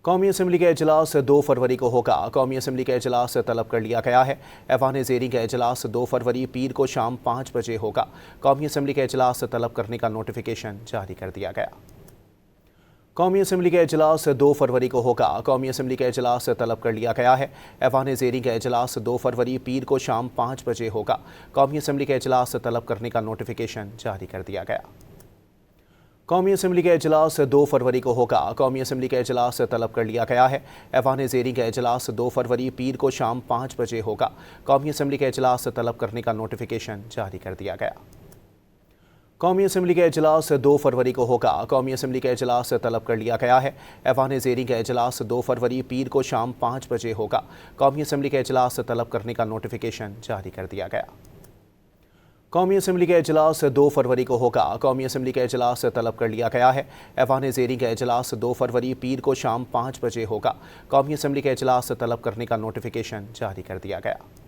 कौमी असम्बली का इजलास 2 फरवरी को होगा। कौमी असम्बली का इजलास तलब कर लिया गया है। ऐवान ज़ेरी का इजलास 2 फरवरी पीर को शाम 5 बजे होगा। कौमी असम्बली का इजलास तलब करने का नोटिफिकेशन जारी कर दिया गया। कौमी असम्बली का इजलास 2 फरवरी को होगा। कौमी असम्बली का इजलास तलब कर लिया गया है। ऐवान ज़ेरी का इजलास 2 फरवरी पीर को शाम 5 बजे होगा। कौमी असम्बली का इजलास तलब करने का नोटिफिकेशन जारी कर दिया गया। कौमी असम्बली का इजलास 2 फरवरी को होगा। कौमी असम्बली का इजलास तलब कर लिया गया है। ऐवान ज़ेरी का इजलास 2 फरवरी पीर को शाम 5 बजे होगा। कौमी असम्बली का इजलास तलब करने का नोटिफिकेशन जारी कर दिया गया। कौमी असम्बली का इजलास 2 फरवरी को होगा। कौमी असम्बली का इजलास तलब कर लिया गया है। ऐवान ज़ेरी का इजलास 2 फरवरी पीर को शाम 5 बजे होगा। कौमी असम्बली का इजलास तलब करने का नोटिफिकेशन जारी कर दिया गया। कौमी असम्बली का इजलास 2 फरवरी को होगा। कौमी असम्बली का इजलास तलब कर लिया गया है। ऐवान ज़ेरी का इजलास 2 फरवरी पीर को शाम 5 बजे होगा। कौमी असम्बली का इजलास तलब करने का नोटिफिकेशन जारी कर दिया गया।